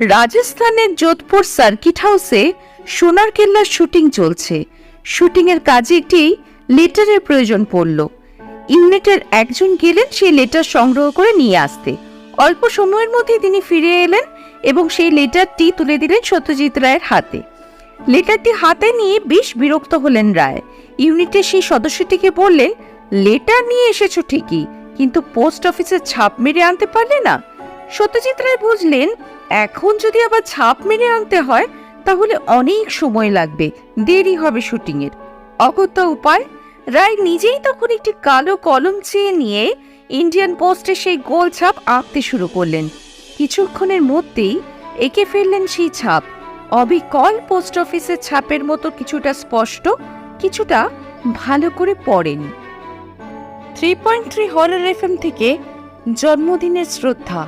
রাজস্থানের যোধপুর সার্কিট হাউসে সোনার কেল্লার শুটিং চলছে। শুটিং এর কাজে একটি লেটারের প্রয়োজন পড়ল। ইউনিটের একজন গেলেন সেই লেটার সংগ্রহ করে নিয়ে আসতে। অল্প সময়ের মধ্যে তিনি ফিরে এলেন এবং সেই লেটারটি তুলে দিলেন সত্যজিৎ রায়ের হাতে। লেটারটি হাতে নিয়ে বেশ বিরক্ত হলেন রায়। ইউনিটের সেই সদস্যটিকে বললেন, লেটার নিয়ে এসেছো ঠিকই, কিন্তু পোস্ট অফিসে ছাপ মেরে আনতে পারলে না। সত্যজিৎ রায় বুঝলেন, এখন যদি আবার ছাপ মেরে আনতে হয় তাহলে অনেক সময় লাগবে, দেরি হবে শুটিং এর। অগত্যা উপায়, রায় নিজেই তখন একটি কালো কলম চেয়ে নিয়ে ইন্ডিয়ান পোস্টে সেই গোল ছাপ আঁকতে শুরু করলেন। কিছুক্ষণের মধ্যেই এঁকে ফেললেন সেই ছাপ। অবিকল পোস্ট অফিসের ছাপের মতো, কিছুটা স্পষ্ট, কিছুটা ভালো করে পড়েনি। 3.3 হরর এফএম থেকে জন্মদিনের শ্রদ্ধা।